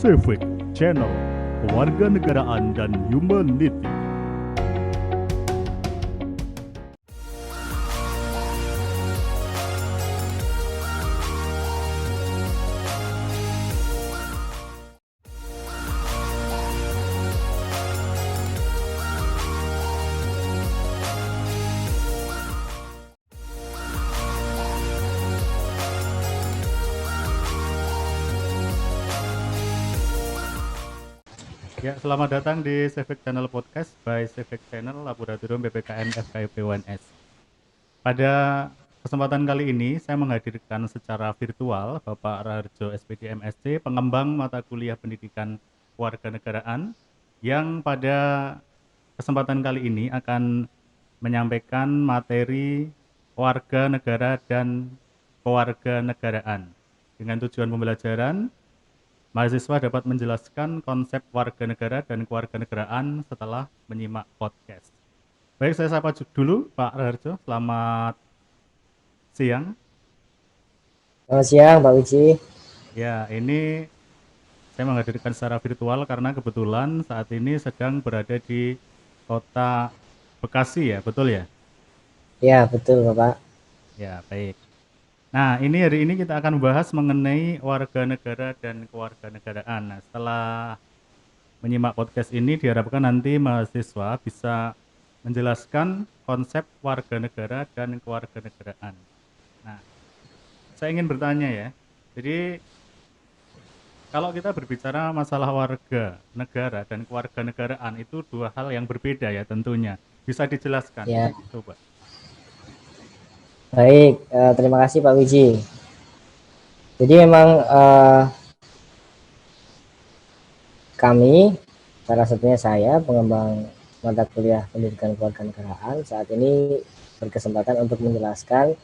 Civic Channel Kewarganegaraan dan Humanity. Ya, selamat datang di Civic Channel Podcast by Civic Channel Laboratorium PPKN FKIP UNS. Pada kesempatan kali ini, saya menghadirkan secara virtual Bapak Raharjo SPD MSc, pengembang mata kuliah pendidikan kewarganegaraan, yang pada kesempatan kali ini akan menyampaikan materi warga negara dan kewarganegaraan. Dengan tujuan pembelajaran, mahasiswa dapat menjelaskan konsep warga negara dan kewarganegaraan setelah menyimak podcast. Baik, saya sapa dulu Pak Raharjo. Selamat siang. Selamat siang, Pak Wiji. Ya, ini saya menghadirkan secara virtual karena kebetulan saat ini sedang berada di kota Bekasi ya, betul ya? Ya, betul, Bapak. Ya, baik. Nah, hari ini kita akan membahas mengenai warga negara dan kewarganegaraan. Nah, setelah menyimak podcast ini diharapkan nanti mahasiswa bisa menjelaskan konsep warga negara dan kewarganegaraan. Nah, saya ingin bertanya ya. Jadi kalau kita berbicara masalah warga negara dan kewarganegaraan itu dua hal yang berbeda ya tentunya. Bisa dijelaskan? Ya, Coba. baik. Terima kasih, Pak Wiji. Jadi memang kami, salah satunya saya, pengembang mata kuliah pendidikan kewarganegaraan, saat ini berkesempatan untuk menjelaskan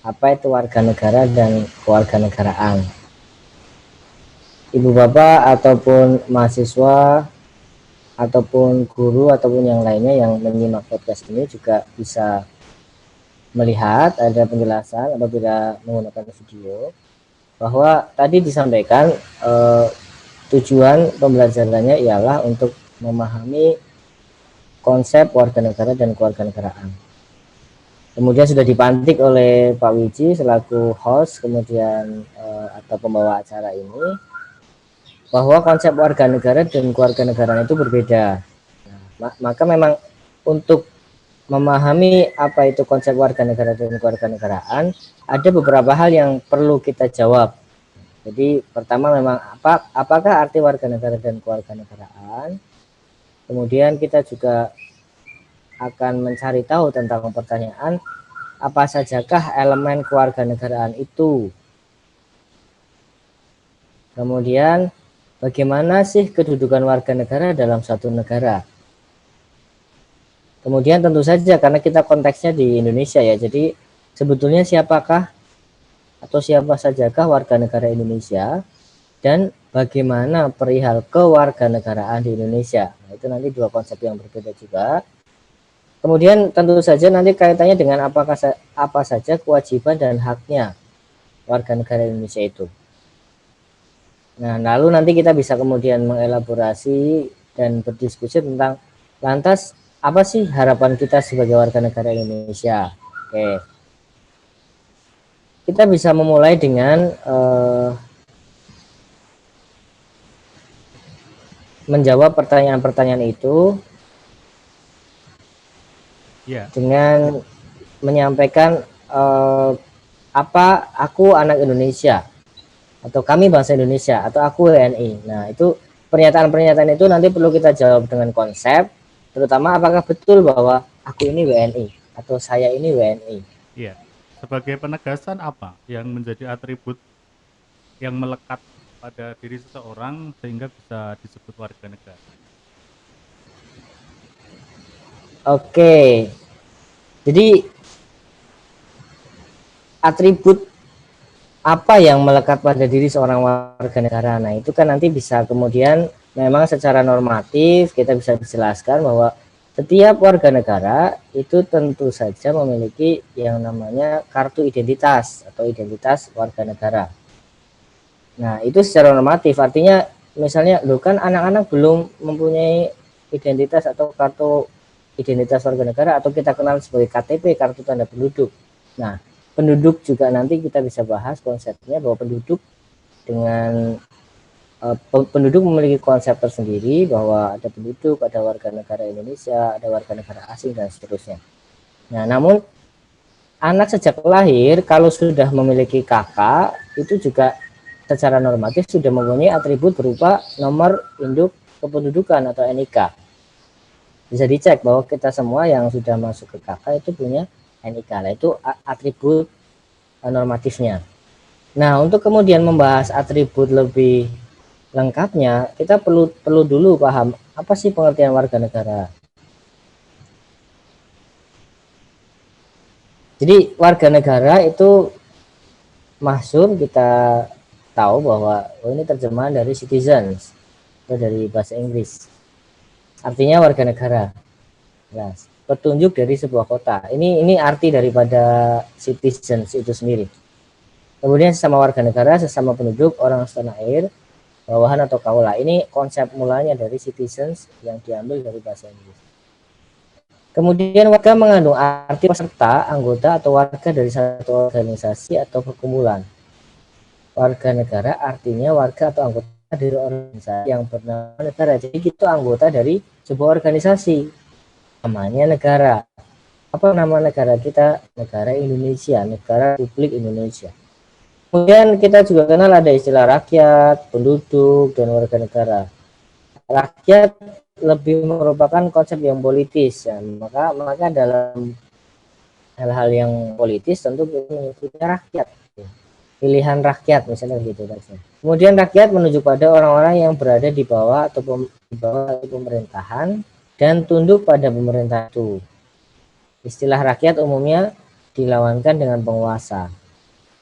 apa itu warga negara dan kewarganegaraan. Ibu bapak ataupun mahasiswa ataupun guru ataupun yang lainnya yang menyimak podcast ini juga bisa melihat ada penjelasan apabila menggunakan video bahwa tadi disampaikan tujuan pembelajarannya ialah untuk memahami konsep warga negara dan kewarganegaraan. Kemudian sudah dipantik oleh Pak Wiji selaku host kemudian atau pembawa acara ini bahwa konsep warga negara dan kewarganegaraan itu berbeda. Nah, maka memang untuk memahami apa itu konsep warga negara dan kewarganegaraan, ada beberapa hal yang perlu kita jawab. Jadi pertama memang apakah arti warga negara dan kewarganegaraan? Kemudian kita juga akan mencari tahu tentang pertanyaan apa sajakah elemen kewarganegaraan itu. Kemudian bagaimana sih kedudukan warga negara dalam suatu negara? Kemudian tentu saja karena kita konteksnya di Indonesia ya, jadi sebetulnya siapakah atau siapa sajakah warga negara Indonesia dan bagaimana perihal kewarganegaraan di Indonesia. Nah, itu nanti dua konsep yang berbeda juga. Kemudian tentu saja nanti kaitannya dengan apa saja kewajiban dan haknya warga negara Indonesia itu. Nah, lalu nanti kita bisa kemudian mengelaborasi dan berdiskusi tentang lantas apa sih harapan kita sebagai warga negara Indonesia? Oke. Kita bisa memulai dengan menjawab pertanyaan-pertanyaan itu dengan menyampaikan apa aku anak Indonesia atau kami bangsa Indonesia atau aku WNI. Nah, itu pernyataan-pernyataan itu nanti perlu kita jawab dengan konsep, terutama apakah betul bahwa aku ini WNI atau saya ini WNI. Iya. Sebagai penegasan apa yang menjadi atribut yang melekat pada diri seseorang sehingga bisa disebut warga negara? Oke. Jadi atribut apa yang melekat pada diri seorang warga negara. Nah, itu kan nanti bisa kemudian memang secara normatif kita bisa dijelaskan bahwa setiap warga negara itu tentu saja memiliki yang namanya kartu identitas atau identitas warga negara. Nah, itu secara normatif, artinya misalnya lo kan anak-anak belum mempunyai identitas atau kartu identitas warga negara atau kita kenal sebagai KTP, kartu tanda penduduk. Nah, penduduk juga nanti kita bisa bahas konsepnya bahwa penduduk dengan penduduk memiliki konsep tersendiri bahwa ada penduduk, ada warga negara Indonesia, ada warga negara asing dan seterusnya. Nah, namun anak sejak lahir kalau sudah memiliki kakak itu juga secara normatif sudah mempunyai atribut berupa nomor induk kependudukan atau NIK. Bisa dicek bahwa kita semua yang sudah masuk ke KK itu punya NIK. Nah, itu atribut normatifnya. Nah, untuk kemudian membahas atribut lebih lengkapnya, kita perlu dulu paham apa sih pengertian warga negara. Jadi warga negara itu maksud kita tahu bahwa ini terjemahan dari citizens atau dari bahasa Inggris. Artinya warga negara. Nah, petunjuk dari sebuah kota. Ini arti daripada citizens itu sendiri. Kemudian sesama warga negara, sesama penduduk, orang setanah air, bawahan atau kaula. Ini konsep mulanya dari citizens yang diambil dari bahasa Inggris. Kemudian warga mengandung arti peserta, anggota atau warga dari satu organisasi atau perkumpulan. Warga negara artinya warga atau anggota dari organisasi yang bernama negara. Jadi itu anggota dari sebuah organisasi. Namanya negara. Apa nama negara kita? Negara Indonesia, Negara Republik Indonesia. Kemudian kita juga kenal ada istilah rakyat, penduduk, dan warga negara. Rakyat lebih merupakan konsep yang politis, ya. Maka dalam hal-hal yang politis tentu mengikutnya rakyat, pilihan rakyat misalnya gitu. Kemudian rakyat menuju pada orang-orang yang berada di bawah atau di bawah pemerintahan dan tunduk pada pemerintah itu. Istilah rakyat umumnya dilawankan dengan penguasa.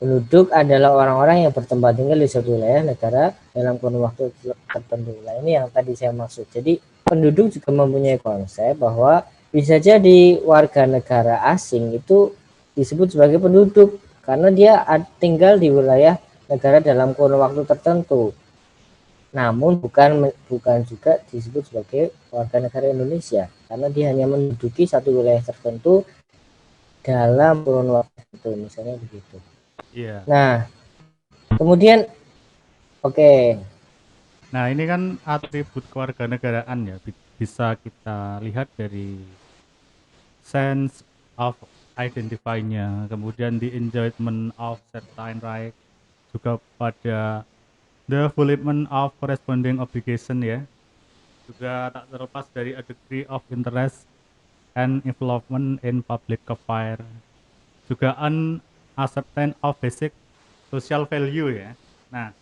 Penduduk adalah orang-orang yang bertempat tinggal di suatu wilayah negara dalam kurun waktu tertentu. Nah, ini yang tadi saya maksud. Jadi penduduk juga mempunyai konsep bahwa bisa jadi warga negara asing itu disebut sebagai penduduk karena dia tinggal di wilayah negara dalam kurun waktu tertentu. Namun bukan juga disebut sebagai warga negara Indonesia karena dia hanya menduduki satu wilayah tertentu dalam kurun waktu tertentu, misalnya begitu. Iya. Nah, kemudian oke. Nah, ini kan atribut kewarganegaraan ya, bisa kita lihat dari sense of identify-nya, kemudian the enjoyment of certain right, juga pada the fulfillment of corresponding obligation ya, juga tak terlepas dari a degree of interest and involvement in public affairs, juga an acceptance of basic social value ya. Nah,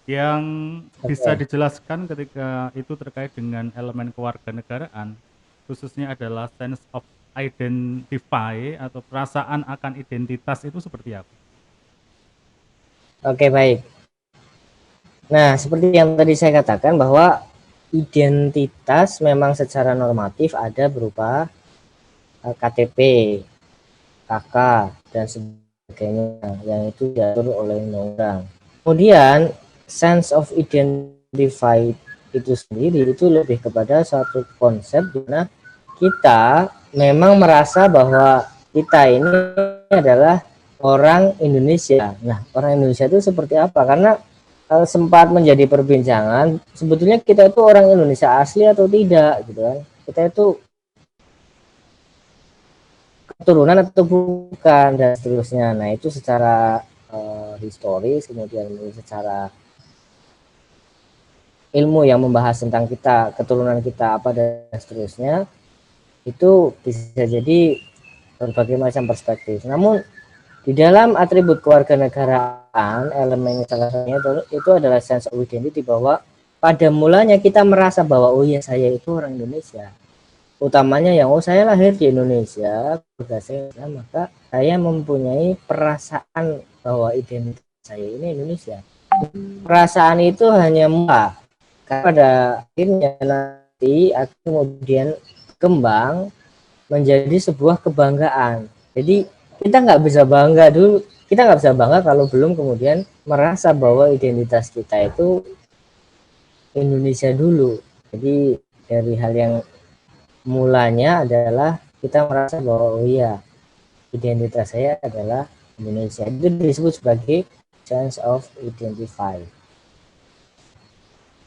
yang bisa dijelaskan ketika itu terkait dengan elemen kewarganegaraan khususnya adalah sense of identify atau perasaan akan identitas itu seperti apa? Oke, baik. Nah, seperti yang tadi saya katakan bahwa identitas memang secara normatif ada berupa KTP, KK, dan sebagainya yang itu diatur oleh undang-undang. Kemudian sense of identify itu sendiri itu lebih kepada suatu konsep di mana kita memang merasa bahwa kita ini adalah orang Indonesia. Nah, orang Indonesia itu seperti apa? Karena sempat menjadi perbincangan sebetulnya kita itu orang Indonesia asli atau tidak gitu kan. Kita itu keturunan atau bukan dan seterusnya. Nah, itu secara historis, kemudian secara ilmu yang membahas tentang kita, keturunan kita apa dan seterusnya, itu bisa jadi berbagai macam perspektif. Namun di dalam atribut kewarganegaraan, elemen salah satunya itu adalah sense of identity, bahwa pada mulanya kita merasa bahwa oh ya saya itu orang Indonesia. Utamanya yang saya lahir di Indonesia, maka saya mempunyai perasaan bahwa identitas saya ini Indonesia. Perasaan itu hanya mudah, karena pada akhirnya nanti akan kemudian kembang menjadi sebuah kebanggaan. Jadi kita nggak bisa bangga kalau belum kemudian merasa bahwa identitas kita itu Indonesia dulu. Jadi dari hal yang mulanya adalah kita merasa bahwa oh iya, identitas saya adalah Indonesia. Itu disebut sebagai sense of identify.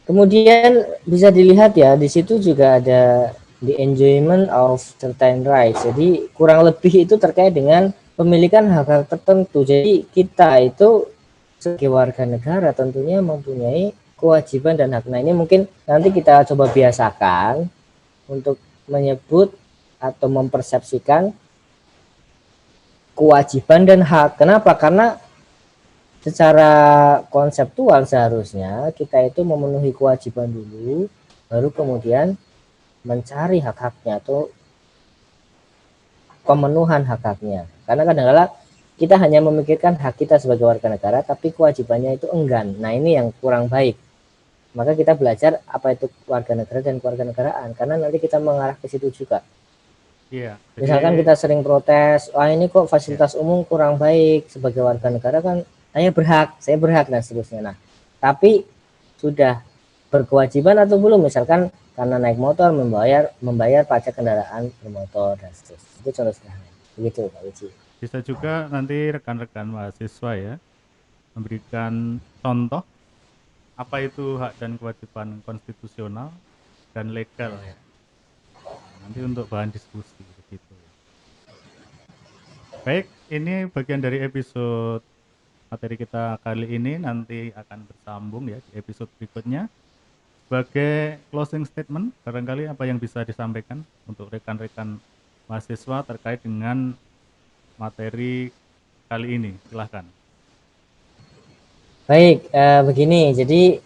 Kemudian bisa dilihat ya, di situ juga ada the enjoyment of certain rights. Jadi kurang lebih itu terkait dengan pemilikan hak-hak tertentu. Jadi kita itu sebagai warga negara tentunya mempunyai kewajiban dan hak. Nah ini mungkin nanti kita coba biasakan untuk menyebut atau mempersepsikan kewajiban dan hak. Kenapa? Karena secara konseptual seharusnya kita itu memenuhi kewajiban dulu, baru kemudian mencari hak-haknya atau pemenuhan hak-haknya. Karena kadang-kadang kita hanya memikirkan hak kita sebagai warga negara, tapi kewajibannya itu enggan. Nah ini yang kurang baik. Maka kita belajar apa itu warga negara dan kewarganegaraan, karena nanti kita mengarah ke situ juga. Iya, Misalkan jadi kita sering protes, wah ini kok fasilitas umum kurang baik, sebagai warga negara kan saya berhak dan seterusnya. Nah, tapi sudah berkewajiban atau belum, misalkan karena naik motor membayar pajak kendaraan bermotor dan seterusnya. Itu contoh sederhana. Begitu Pak Uci. bisa juga nanti rekan-rekan mahasiswa ya memberikan contoh apa itu hak dan kewajiban konstitusional dan legal ya. Nanti untuk bahan diskusi begitu. Baik, ini bagian dari episode materi kita kali ini, nanti akan bersambung ya di episode berikutnya. Sebagai closing statement, barangkali apa yang bisa disampaikan untuk rekan-rekan mahasiswa terkait dengan materi kali ini, silahkan. Baik, begini, jadi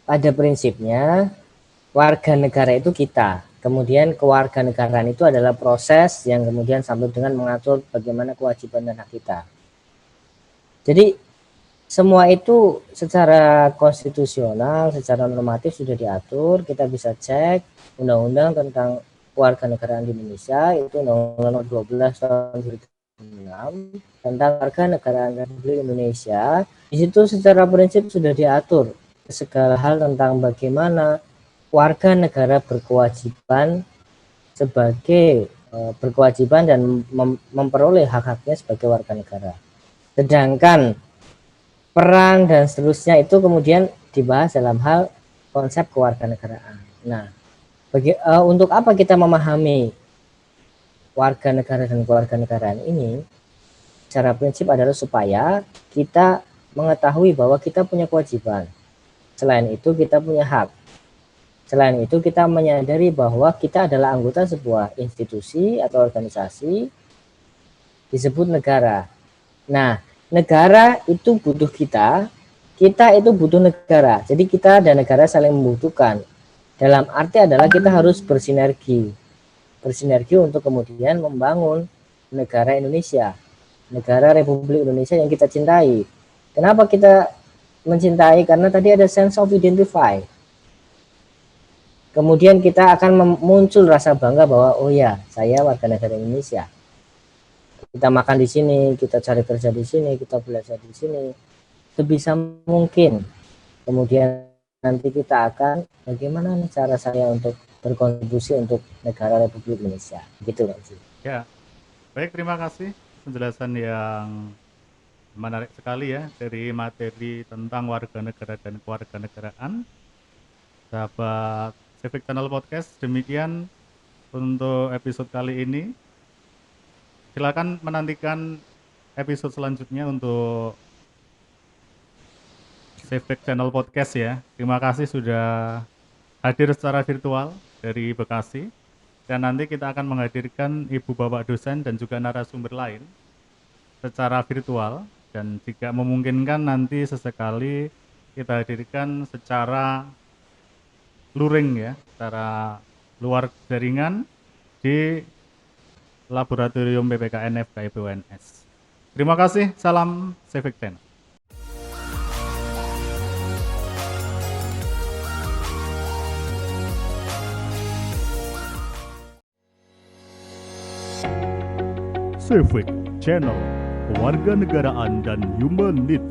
pada prinsipnya warga negara itu kita. Kemudian kewarganegaraan itu adalah proses yang kemudian sampai dengan mengatur bagaimana kewajiban dan hak kita. Jadi semua itu secara konstitusional, secara normatif sudah diatur. Kita bisa cek undang-undang tentang kewarganegaraan di Indonesia, itu Undang-Undang Nomor 12 tahun 2006 tentang kewarganegaraan Republik Indonesia. Di situ secara prinsip sudah diatur segala hal tentang bagaimana warga negara berkewajiban sebagai berkewajiban dan memperoleh hak-haknya sebagai warga negara. Sedangkan peran dan seterusnya itu kemudian dibahas dalam hal konsep kewarganegaraan. Nah, untuk apa kita memahami warga negara dan kewarganegaraan ini? Secara prinsip adalah supaya kita mengetahui bahwa kita punya kewajiban. Selain itu kita punya hak. Selain itu kita menyadari bahwa kita adalah anggota sebuah institusi atau organisasi disebut negara. Nah, negara itu butuh kita itu butuh negara. Jadi kita dan negara saling membutuhkan. Dalam arti adalah kita harus bersinergi untuk kemudian membangun negara Indonesia, negara Republik Indonesia yang kita cintai. Kenapa kita mencintai? Karena tadi ada sense of identify. Kemudian kita akan muncul rasa bangga bahwa oh ya, saya warga negara Indonesia. Kita makan di sini, kita cari kerja di sini, kita belajar di sini. Sebisa mungkin. Kemudian nanti kita akan bagaimana cara saya untuk berkontribusi untuk negara Republik Indonesia. Gitu Pak. Ya, baik, terima kasih penjelasan yang menarik sekali ya dari materi tentang warga negara dan kewarganegaraan. Sahabat Civic Channel Podcast, demikian untuk episode kali ini. Silakan menantikan episode selanjutnya untuk Civic Channel Podcast ya. Terima kasih sudah hadir secara virtual dari Bekasi. Dan nanti kita akan menghadirkan Ibu Bapak dosen dan juga narasumber lain secara virtual. Dan jika memungkinkan nanti sesekali kita hadirkan secara luring ya, secara luar jaringan di Laboratorium PPKN FKIP UNS. Terima kasih, salam Civic Channel. Civic Channel Kewarganegaraan dan Humanity.